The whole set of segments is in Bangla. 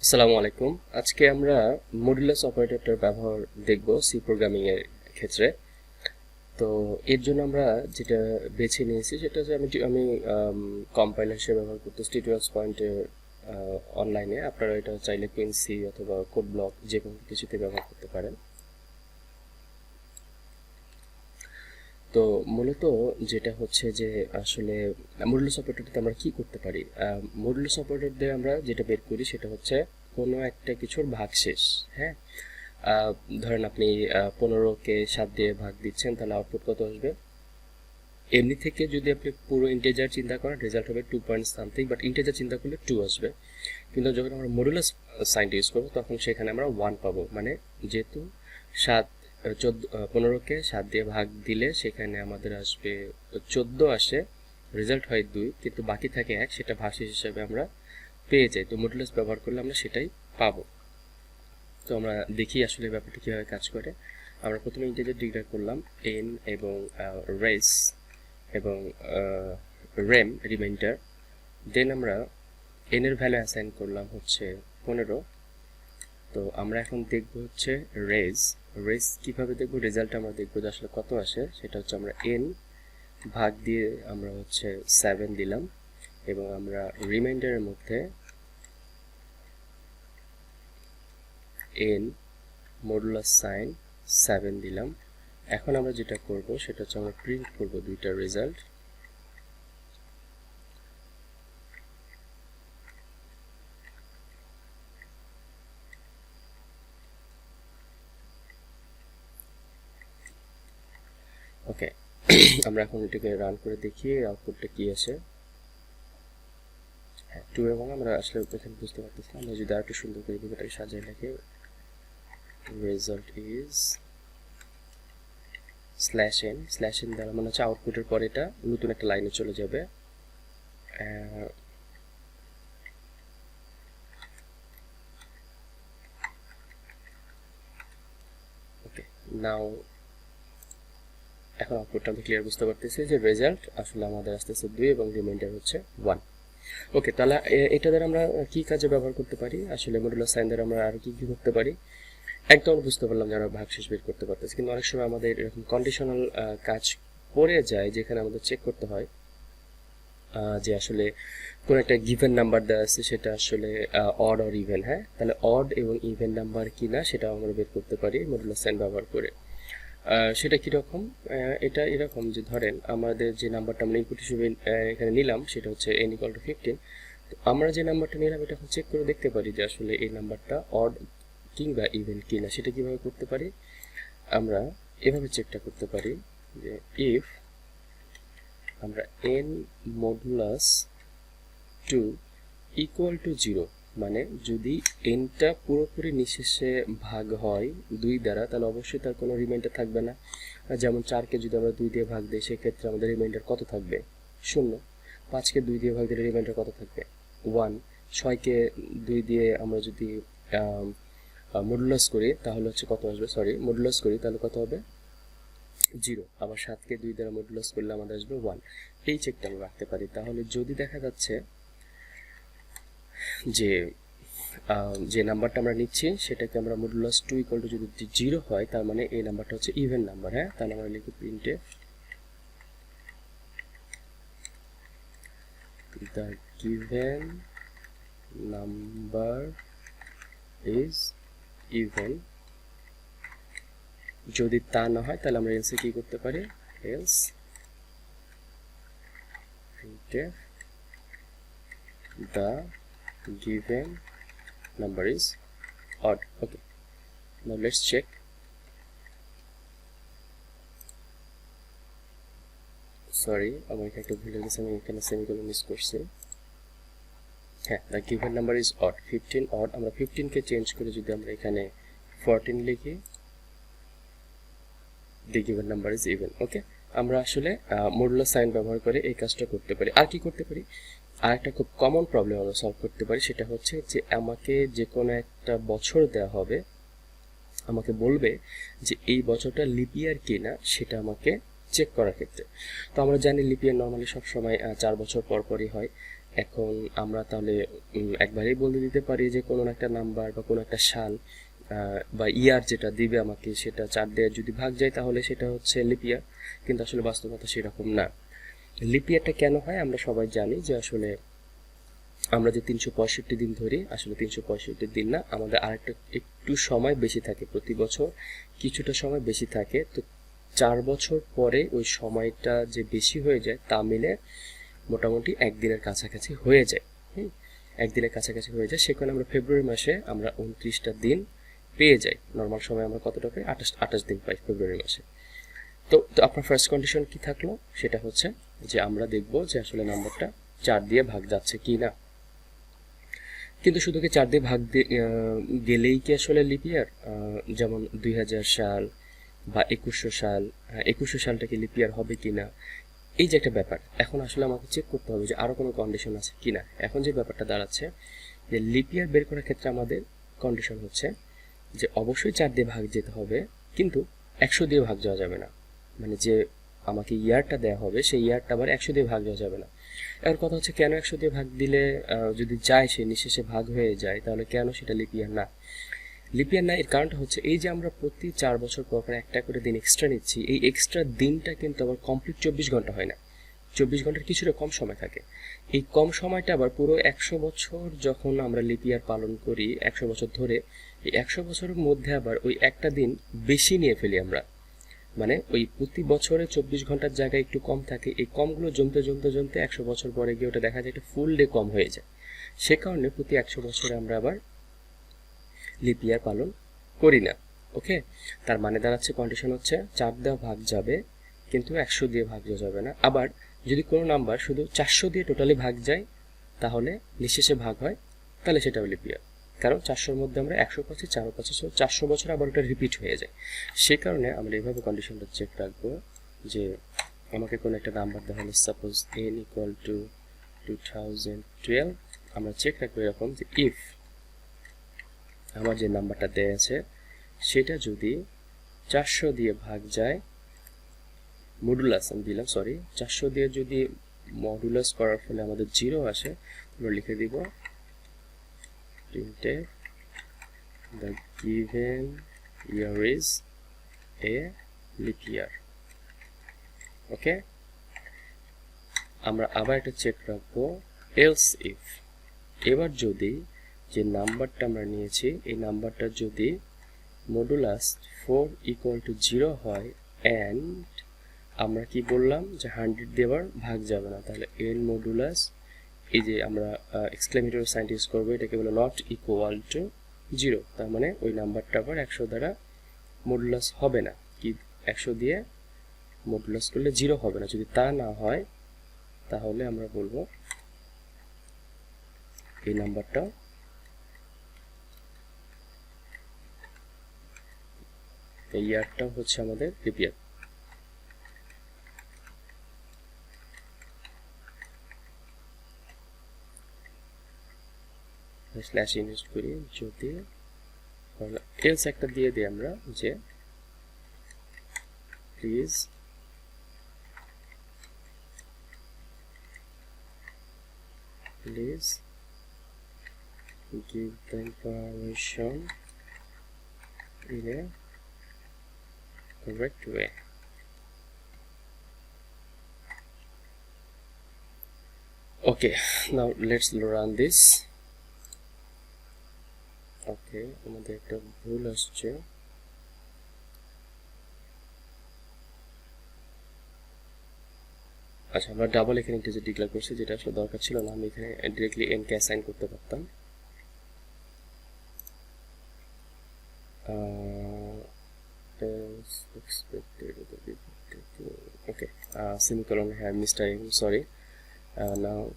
আসসালামু আলাইকুম। আজকে আমরা মডুলাস অপারেটরটার ব্যবহার দেখব সি প্রোগ্রামিং এর ক্ষেত্রে। তো এর জন্য আমরা যেটা বেছে নিয়েছি সেটা হচ্ছে আমি কম্পাইলার হিসেবে ব্যবহার করতেছি টিউটোরিয়ালস পয়েন্টের অনলাইনে। আপনারা এটা চাইলে কুইন্সি অথবা কোড ব্লক যে কোনো কিছুতে ব্যবহার করতে পারেন। তো মূলত যেটা হচ্ছে যে আসলে মডুলাস অপারেটরতে আমরা কি করতে পারি, মডুলাস অপারেটর দিয়ে আমরা যেটা বের করি সেটা হচ্ছে কোনো একটা কিছুর ভাগশেষ। হ্যাঁ, আহ, ধরেন আপনি 15কে 7 দিয়ে ভাগ দিচ্ছেন, তাহলে আউটপুট কত আসবে? এমনি থেকে যদি আপনি পুরো ইন্টেজার চিন্তা করেন রেজাল্ট হবে 2 পয়েন্ট সামথিং, বাট ইন্টেজার চিন্তা করলে 2 আসবে। কিন্তু যখন আমরা মডুলাস সাইনটা ইউজ করবো তখন সেখানে আমরা 1 পাবো। মানে যেহেতু 15কে 7 দিয়ে ভাগ দিলে সেখানে আমাদের আসবে 14 আসে, রেজাল্ট হয় 2, কিন্তু বাকি থাকে 1, সেটা ভাগশেষ হিসাবে আমরা পেয়ে যাই। তো মডুলাস ব্যবহার করলে আমরা সেটাই পাবো। তো আমরা দেখি আসলে ব্যাপারটা কীভাবে কাজ করে। আমরা প্রথমে ইন্টিজার ডিক্লেয়ার করলাম এন এবং রেস এবং রেম রিমাইন্ডার। দেন আমরা এন এর ভ্যালু অ্যাসাইন করলাম হচ্ছে 15। তো আমরা এখন দেখব হচ্ছে রেস। রেস কীভাবে দেখবো, রেজাল্ট আমরা দেখবো যে আসলে কত আসে। সেটা হচ্ছে আমরা এন ভাগ দিয়ে আমরা হচ্ছে 7 দিলাম এবং আমরা রিমাইন্ডারের মধ্যে এন মডুলাস সাইন 7 দিলাম। এখন আমরা যেটা করব সেটা হচ্ছে আমরা প্রিন্ট করব দুইটা রেজাল্ট। ওকে, আমরা এখন এটাকে রান করে দেখি আউটপুটটা কি আসে। হ্যাঁ, 2 এবং আমরা আসলে এখানে বুঝতে পারতেছি না। আমরা যদি আরেকটু সুন্দর করে এটাকে সাজিয়ে লিখে রেজাল্ট ইজ স্ল্যাশ এন দ্বারা মানে হচ্ছে আউটপুটের পরে এটা নতুন একটা লাইনে চলে যাবে। ওকে, নাও এখন আউটপুটটা আমি ক্লিয়ার বুঝতে পারতেছি যে রেজাল্ট আসলে আমাদের আসতেছে 2 এবং রিমাইন্ডার হচ্ছে 1। ওকে, তাহলে এটা দ্বারা আমরা কি কাজে ব্যবহার করতে পারি, আসলে মডুলাস সাইন দ্বারা আমরা আর কি কি করতে পারি। একদম বুঝতে পারলাম যে আমরা ভাগশেষ বের করতে পারতেছি, কিন্তু অনেক সময় আমাদের এরকম কন্ডিশনাল কাজ পড়ে যায় যেখানে আমাদের চেক করতে হয় যে আসলে কোন একটা গিভেন নাম্বার দেওয়া আছে সেটা আসলে অড অর ইভেন। হ্যাঁ, তাহলে অড এবং ইভেন নাম্বার কিনা সেটাও আমরা বের করতে পারি মডুলাস সাইন ব্যবহার করে। সেটা কীরকম, এটা এরকম যে ধরেন আমাদের যে নাম্বারটা আমরা ইনপুট হিসেবে এখানে নিলাম সেটা হচ্ছে n = 15। তো আমরা যে নাম্বারটা নিলাম এটা এখন চেক করে দেখতে পারি যে আসলে এই নাম্বারটা অড কিংবা ইভেন কিনা। সেটা কিভাবে করতে পারি, আমরা এভাবে চেকটা করতে পারি যে ইফ আমরা n মডুলাস 2 = 0, মানে যদি এনটা পুরোপুরি নিঃশেষে ভাগ হয় 2 দ্বারা তাহলে অবশ্যই তার কোনো রিমাইন্ডার থাকবে না। যেমন 4কে যদি আমরা 2 দিয়ে ভাগ দিই সেক্ষেত্রে আমাদের রিমাইন্ডার কত থাকবে? 0। 5কে 2 দিয়ে ভাগ দিলে রিমাইন্ডার কত থাকবে? 1। 6কে 2 দিয়ে আমরা যদি মডুলাস করি তাহলে হচ্ছে কত আসবে, মডুলাস করি তাহলে কত হবে? 0। আবার 7কে 2 দ্বারা মডুলাস করলে আমাদের আসবে 1। এই চেকটা আমরা রাখতে পারি। তাহলে যদি দেখা যাচ্ছে যে যে নাম্বারটা আমরা নিচ্ছি সেটাকে আমরা মডুলাস 2 = যদি 0 হয় তার মানে এই নাম্বারটা হচ্ছে ইভেন নাম্বার। হ্যাঁ, তাহলে আমরা লিখি প্রিন্টে the given number is even। যদি তা না হয় তাহলে আমরা এলসে কি করতে পারি, এলস প্রিন্টে the given number is odd. Okay, now let's check. Sorry, আমার এখানে একটা ভুল হয়ে গেছে, আমি এখানে সেমিকোলন মিস করছি। হ্যাঁ, the given number is odd 15 odd। আমরা 15কে চেঞ্জ করে যদি আমরা এখানে 14 লিখি the given number is even। ওকে, আমরা আসলে মডুলাস সাইন ব্যবহার করে এই কাজটা করতে পারি। আর কি করতে পারি, আর একটা খুব কমন প্রবলেম আমরা সলভ করতে পারি, সেটা হচ্ছে যে আমাকে যে কোনো একটা বছর দেওয়া হবে, আমাকে বলবে যে এই বছরটা লিপ ইয়ার কিনা সেটা আমাকে চেক করার ক্ষেত্রে। তো আমরা জানি লিপ ইয়ার নর্মালি সবসময় 4 বছর পর পরই হয়। এখন আমরা তাহলে একবারেই বলে দিতে পারি যে কোনো একটা নাম্বার বা কোনো একটা সাল বা ইয়ার যেটা দিবে আমাকে সেটা 4 দিয়ে যদি ভাগ যায় তাহলে সেটা হচ্ছে লিপ ইয়ার, কিন্তু আসলে বাস্তবতা সেরকম না। লিপ ইয়ারটা কেন হয় আমরা সবাই জানি যে আসলে আমরা যে 365 দিন ধরি, আসলে 365 দিন না, আমাদের আরেকটা একটু সময় বেশি থাকে, প্রতি বছর কিছুটা সময় বেশি থাকে। তো 4 বছর পরে ওই সময়টা যে বেশি হয়ে যায় তা মিলে মোটামুটি একদিনের কাছাকাছি হয়ে যায়। একদিনের কাছাকাছি হয়ে যায়, সেখানে আমরা ফেব্রুয়ারি মাসে আমরা 29টা দিন পেয়ে যাই। নর্মাল সময় আমরা কতটা পাই? 28 দিন পাই ফেব্রুয়ারি মাসে। তো আপনার ফার্স্ট কন্ডিশন কি থাকলো? সেটা হচ্ছে যে আমরা দেখব যে আসলে নাম্বারটা 4 দিয়ে ভাগ যাচ্ছে কি না। কিন্তু শুধু কি 4 দিয়ে ভাগ গেলেই কি আসলে লিপ ইয়ার? যেমন 2000 সাল বা 2100 সাল, 2100 সালটা কি লিপ ইয়ার হবে কিনা, এই যে একটা ব্যাপার। এখন আসলে আমাকে চেক করতে হবে যে আরো কোনো কন্ডিশন আছে কিনা। এখন যে ব্যাপারটা দাঁড়াচ্ছে যে লিপ ইয়ার বের করার ক্ষেত্রে আমাদের কন্ডিশন হচ্ছে যে অবশ্যই 4 দিয়ে ভাগ যেতে হবে, কিন্তু 100 দিয়ে ভাগ যাওয়া যাবে না। মানে যে আমাকে ইয়ারটা দেওয়া হবে সেই ইয়ারটা আবার 100 দিয়ে ভাগ যাওয়া যাবে না। এর কথা হচ্ছে কেন 100 দিয়ে ভাগ দিলে যদি যায় সে নিঃশেষে ভাগ হয়ে যায়, তাহলে কেন সেটা লিপ ইয়ার না? লিপ ইয়ার না এর কারণটা হচ্ছে এই যে আমরা প্রতি 4 বছর পর পর একটা করে দিন এক্সট্রা নিচ্ছি, এই এক্সট্রা দিনটা কিন্তু আবার কমপ্লিট 24 ঘন্টা হয় না, 24 ঘন্টার কিছুটা কম সময় থাকে। এই কম সময়টা আবার পুরো 100 বছর যখন আমরা লিপ ইয়ার পালন করি 100 বছর ধরে, এই 100 বছরের মধ্যে আবার ওই একটা দিন বেশি নিয়ে ফেলি আমরা। মানে ওই প্রতি বছরে 24 ঘন্টার জায়গায় একটু কম থাকে, এই কমগুলো জমতে জমতে জমতে 100 বছর পরে গিয়ে ওটা দেখা যায় একটা ফুল ডে কম হয়ে যায়। সে কারণে প্রতি 100 বছরে আমরা আবার লিপ ইয়ার পালন করি না। ওকে, তার মানে দাঁড়াচ্ছে কন্ডিশন হচ্ছে 4 দিয়ে ভাগ যাবে কিন্তু 100 দিয়ে ভাগ যাবে না। আবার যদি কোনো নাম্বার শুধু 400 দিয়ে টোটালি ভাগ যায় তাহলে নিঃশেষে ভাগ হয়, তাহলে সেটাও লিপ ইয়ার। কারণ 400-র মধ্যে আমরা 100 পাচ্ছি, 4 পাচ্ছি, 400 বছর আবার ওটা রিপিট হয়ে যায়। সে কারণে আমরা এইভাবে কন্ডিশনটা চেক রাখবো যে আমাকে কোনো একটা নাম্বার দেওয়া হলো, সাপোজ n ইকুয়াল টু 2012। আমরা চেক রাখবো এরকম যে ইফ আমার যে নাম্বারটা দেয়া আছে সেটা যদি 400 দিয়ে ভাগ যায়, মডুলাস আমি দিলাম, সরি, 400 দিয়ে যদি মডুলাস করার ফলে আমাদের 0 আসে, আমরা লিখে দিব printf the given year is a leap year। ওকে, আমরা আবার একটা চেক রাখবো else if। এবার যদি যে নাম্বারটা আমরা নিয়েছি এই নাম্বারটা যদি মডুলাস 4 ইকুয়াল টু 0 হয় অ্যান্ড আমরা কি বললাম যে 100 দিয়ে আবার ভাগ যাবে না, তাহলে n মডুলাস, এই যে আমরা এক্সক্লেমেটরি সাইন ইউজ করবো, এটাকে বলে নট ইকুয়াল টু 0, তার মানে ওই নাম্বারটা আবার 100 দ্বারা মডুলাস হবে না। কি 100 দিয়ে মডুলাস করলে 0 হবে না। যদি তা না হয় তাহলে আমরা বলবো এই নাম্বারটা এই ইয়ারটা হচ্ছে আমাদের লিপ ইয়ার। স্ল্যাশ ইউজ করি, যদি এলস একটা দিয়ে দিই আমরা যে please give the information in a correct way। Okay, now let's run this। ওকে, আমাদের একটা ভুল আসছে। আচ্ছা, আমরা ডাবল এখানে ইন্টিজার ডিক্লেয়ার করছি, যেটা আসলে দরকার ছিল না। আমি এখানে ডিরেক্টলি n কে অ্যাসাইন করতে পারতাম। as expected, okay, semicolon here, Mr. sorry, now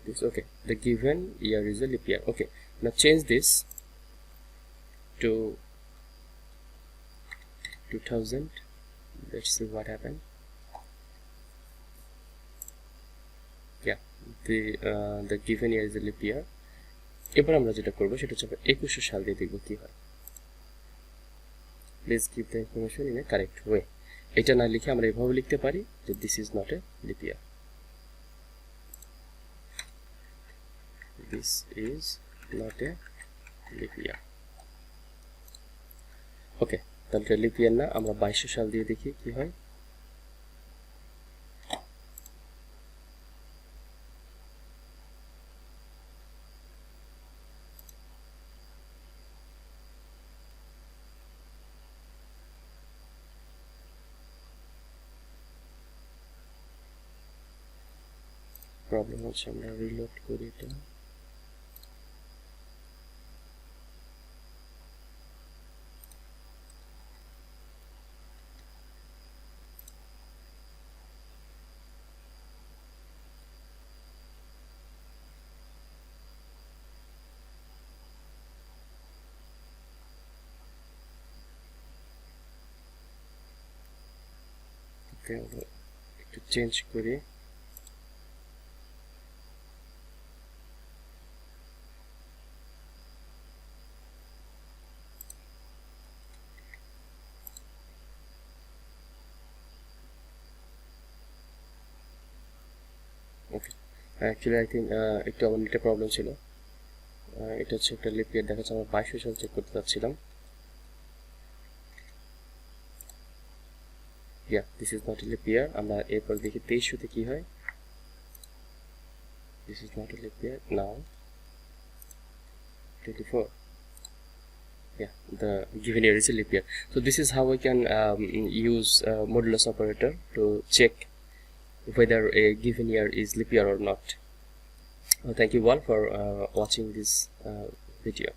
this, okay, the given year is a leap year। Okay, now change this to 2000। let's see what happened। yeah, the given year is a leap year। এবার আমরা যেটা করব সেটা হচ্ছে 2100 সাল দিয়ে দেখব কি হয়। Please give the information in a correct way. এটা না লিখে আমরা এভাবে লিখতে পারি যে this is not a leap year. this is not a leap year. ওকে, তাহলে লিপ ইয়ার না, আমরা 2200 সাল দিয়ে দেখি কি হয়। প্রবলেম হচ্ছে, আমরা রিলোড করি এটা। ওকে, আমরা একটু চেঞ্জ করি। ওকে, অ্যাকচুয়ালি আই থিঙ্ক একটু আমার নেটের প্রবলেম ছিল। এটা হচ্ছে একটা লিপ ইয়ার দেখাচ্ছে, আমরা 2200 সাল চেক করতে চাচ্ছিলাম। Yeah, this is not a leap year. আমরা এরপর দেখি 2300 তে কি হয়। This is not a leap year. Now 24. Yeah, the given year is a leap year. So this is how we can use modulus operator to check whether a given year is leap year or not. Thank you all for watching this video.